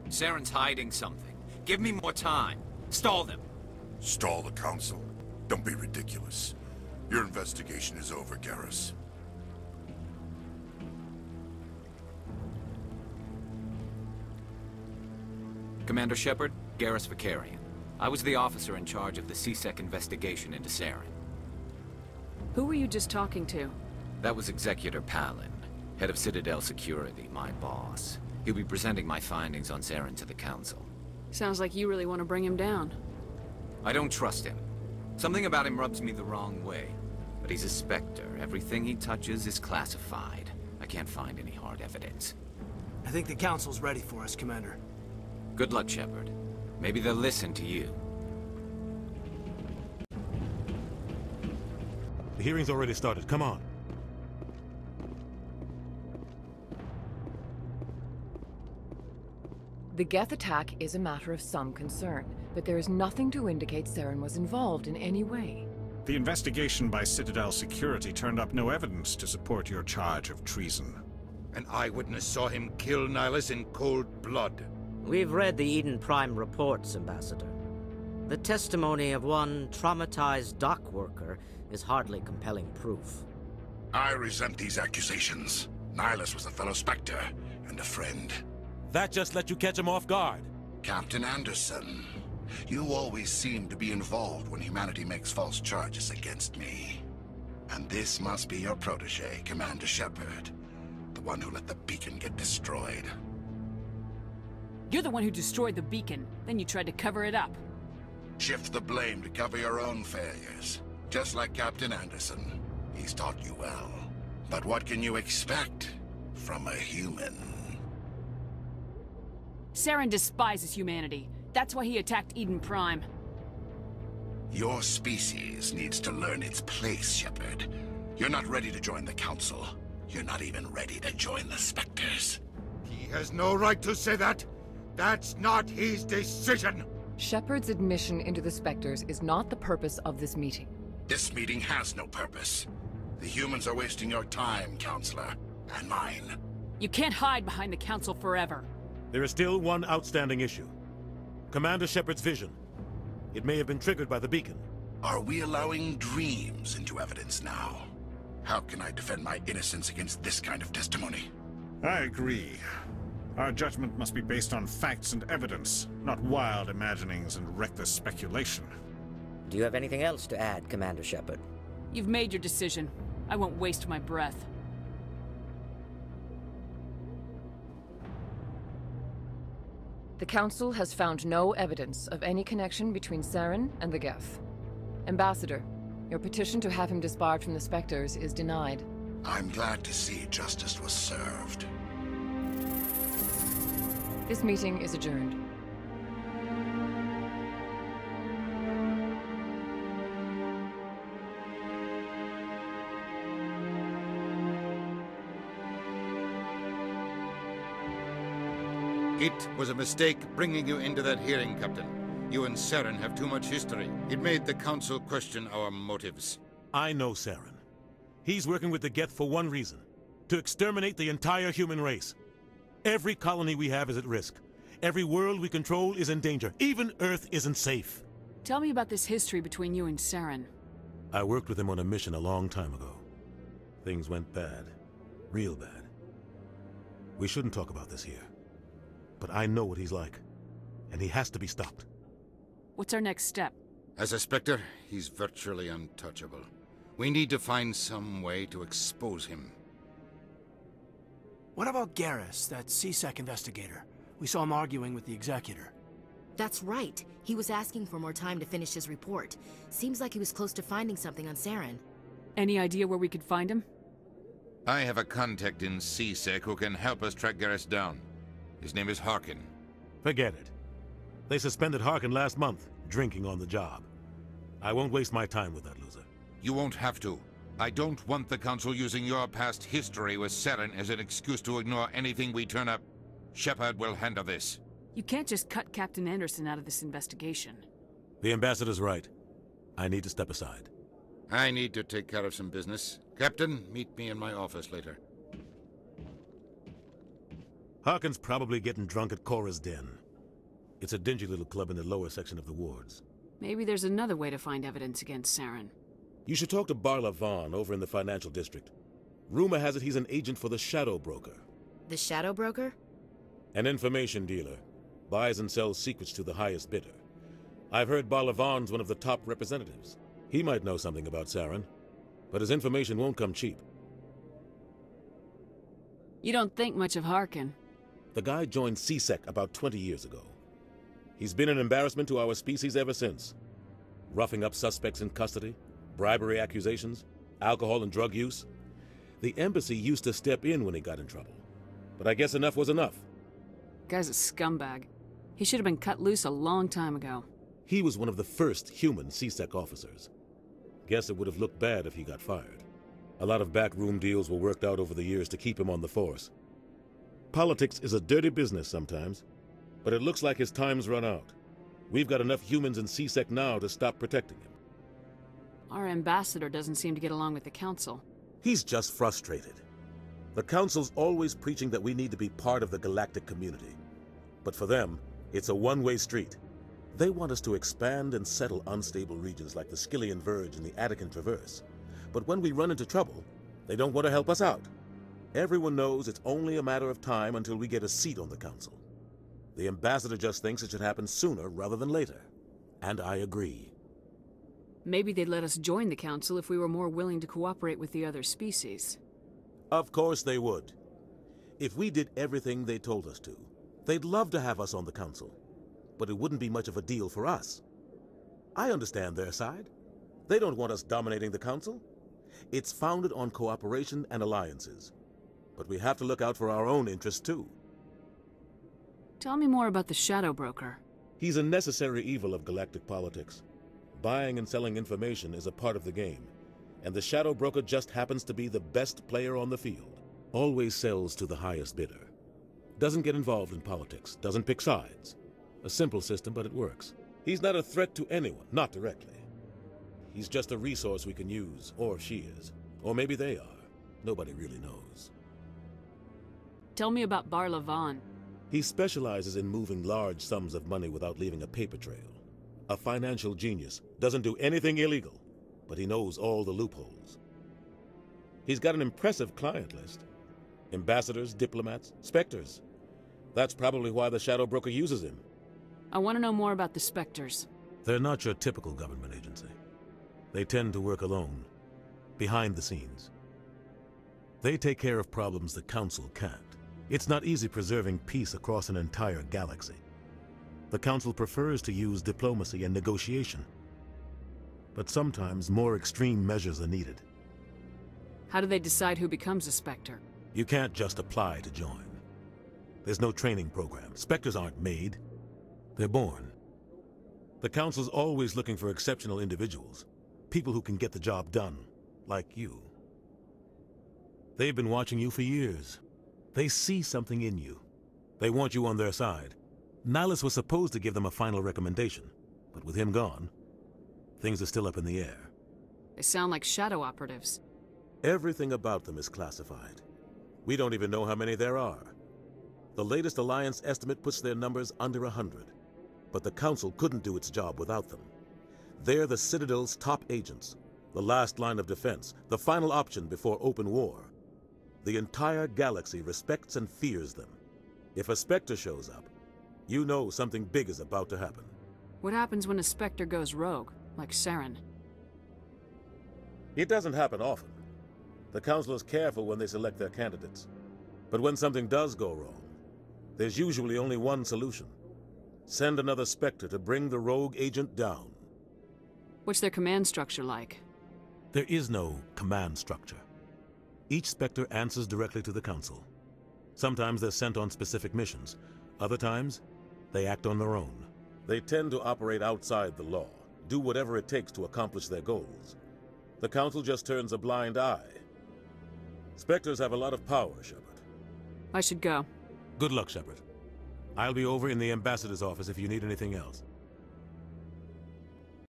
Saren's hiding something. Give me more time. Stall them. Stall the Council? Don't be ridiculous. Your investigation is over, Garrus. Commander Shepard, Garrus Vakarian. I was the officer in charge of the C-Sec investigation into Saren. Who were you just talking to? That was Executor Palin, head of Citadel Security, my boss. He'll be presenting my findings on Saren to the Council. Sounds like you really want to bring him down. I don't trust him. Something about him rubs me the wrong way. But he's a Spectre. Everything he touches is classified. I can't find any hard evidence. I think the Council's ready for us, Commander. Good luck, Shepard. Maybe they'll listen to you. The hearing's already started. Come on. The Geth attack is a matter of some concern, but there is nothing to indicate Saren was involved in any way. The investigation by Citadel Security turned up no evidence to support your charge of treason. An eyewitness saw him kill Nihilus in cold blood. We've read the Eden Prime reports, Ambassador. The testimony of one traumatized dock worker is hardly compelling proof. I resent these accusations. Nihilus was a fellow Spectre and a friend. That just let you catch him off guard. Captain Anderson, you always seem to be involved when humanity makes false charges against me. And this must be your protege, Commander Shepard. The one who let the beacon get destroyed. You're the one who destroyed the beacon, then you tried to cover it up. Shift the blame to cover your own failures. Just like Captain Anderson. He's taught you well. But what can you expect from a human? Saren despises humanity. That's why he attacked Eden Prime. Your species needs to learn its place, Shepard. You're not ready to join the Council. You're not even ready to join the Spectres. He has no right to say that. That's not his decision. Shepard's admission into the Spectres is not the purpose of this meeting. This meeting has no purpose. The humans are wasting your time, Counselor, and mine. You can't hide behind the Council forever. There is still one outstanding issue. Commander Shepard's vision. It may have been triggered by the beacon. Are we allowing dreams into evidence now? How can I defend my innocence against this kind of testimony? I agree. Our judgment must be based on facts and evidence, not wild imaginings and reckless speculation. Do you have anything else to add, Commander Shepard? You've made your decision. I won't waste my breath. The Council has found no evidence of any connection between Saren and the Geth. Ambassador, your petition to have him disbarred from the Spectres is denied. I'm glad to see justice was served. This meeting is adjourned. It was a mistake bringing you into that hearing, Captain. You and Saren have too much history. It made the Council question our motives. I know Saren. He's working with the Geth for one reason. To exterminate the entire human race. Every colony we have is at risk. Every world we control is in danger. Even Earth isn't safe. Tell me about this history between you and Saren. I worked with him on a mission a long time ago. Things went bad. Real bad. We shouldn't talk about this here. But I know what he's like. And he has to be stopped. What's our next step? As a Spectre, he's virtually untouchable. We need to find some way to expose him. What about Garrus, that C-Sec investigator? We saw him arguing with the Executor. That's right. He was asking for more time to finish his report. Seems like he was close to finding something on Saren. Any idea where we could find him? I have a contact in C-Sec who can help us track Garrus down. His name is Harkin. Forget it. They suspended Harkin last month, drinking on the job. I won't waste my time with that loser. You won't have to. I don't want the Council using your past history with Saren as an excuse to ignore anything we turn up. Shepard will handle this. You can't just cut Captain Anderson out of this investigation. The Ambassador's right. I need to step aside. I need to take care of some business. Captain, meet me in my office later. Harkin's probably getting drunk at Cora's den. It's a dingy little club in the lower section of the wards. Maybe there's another way to find evidence against Saren. You should talk to Barla Vaughn over in the financial district. Rumor has it he's an agent for the Shadow Broker. The Shadow Broker? An information dealer. Buys and sells secrets to the highest bidder. I've heard Barla Vaughn's one of the top representatives. He might know something about Saren, but his information won't come cheap. You don't think much of Harkin. The guy joined CSEC about 20 years ago. He's been an embarrassment to our species ever since. Roughing up suspects in custody, bribery accusations, alcohol and drug use. The embassy used to step in when he got in trouble. But I guess enough was enough. Guy's a scumbag. He should have been cut loose a long time ago. He was one of the first human CSEC officers. Guess it would have looked bad if he got fired. A lot of backroom deals were worked out over the years to keep him on the force. Politics is a dirty business sometimes, but it looks like his time's run out. We've got enough humans in CSEC now to stop protecting him. Our ambassador doesn't seem to get along with the Council. He's just frustrated. The Council's always preaching that we need to be part of the galactic community. But for them, it's a one-way street. They want us to expand and settle unstable regions like the Skillian Verge and the Attican Traverse. But when we run into trouble, they don't want to help us out. Everyone knows it's only a matter of time until we get a seat on the Council. The ambassador just thinks it should happen sooner rather than later. And I agree. Maybe they'd let us join the Council if we were more willing to cooperate with the other species. Of course they would. If we did everything they told us to, they'd love to have us on the Council. But it wouldn't be much of a deal for us. I understand their side. They don't want us dominating the Council. It's founded on cooperation and alliances. But we have to look out for our own interests too. Tell me more about the Shadow Broker. He's a necessary evil of galactic politics. Buying and selling information is a part of the game, and the Shadow Broker just happens to be the best player on the field. Always sells to the highest bidder. Doesn't get involved in politics, doesn't pick sides. A simple system, but it works. He's not a threat to anyone, not directly. He's just a resource we can use, or she is. Or maybe they are. Nobody really knows. Tell me about Barla Vaughn. He specializes in moving large sums of money without leaving a paper trail. A financial genius, doesn't do anything illegal, but he knows all the loopholes. He's got an impressive client list. Ambassadors, diplomats, specters. That's probably why the Shadow Broker uses him. I want to know more about the Spectres. They're not your typical government agency. They tend to work alone, behind the scenes. They take care of problems the Council can't. It's not easy preserving peace across an entire galaxy. The Council prefers to use diplomacy and negotiation. But sometimes more extreme measures are needed. How do they decide who becomes a Spectre? You can't just apply to join. There's no training program. Spectres aren't made. They're born. The Council's always looking for exceptional individuals. People who can get the job done, like you. They've been watching you for years. They see something in you. They want you on their side. Nihilus was supposed to give them a final recommendation, but with him gone, things are still up in the air. They sound like shadow operatives. Everything about them is classified. We don't even know how many there are. The latest Alliance estimate puts their numbers under 100, but the Council couldn't do its job without them. They're the Citadel's top agents, the last line of defense, the final option before open war. The entire galaxy respects and fears them. If a Spectre shows up, you know something big is about to happen. What happens when a Spectre goes rogue, like Saren? It doesn't happen often. The Council is careful when they select their candidates. But when something does go wrong, there's usually only one solution. Send another Spectre to bring the rogue agent down. What's their command structure like? There is no command structure. Each Spectre answers directly to the Council. Sometimes they're sent on specific missions. Other times, they act on their own. They tend to operate outside the law, do whatever it takes to accomplish their goals. The Council just turns a blind eye. Spectres have a lot of power, Shepard. I should go. Good luck, Shepard. I'll be over in the Ambassador's office if you need anything else.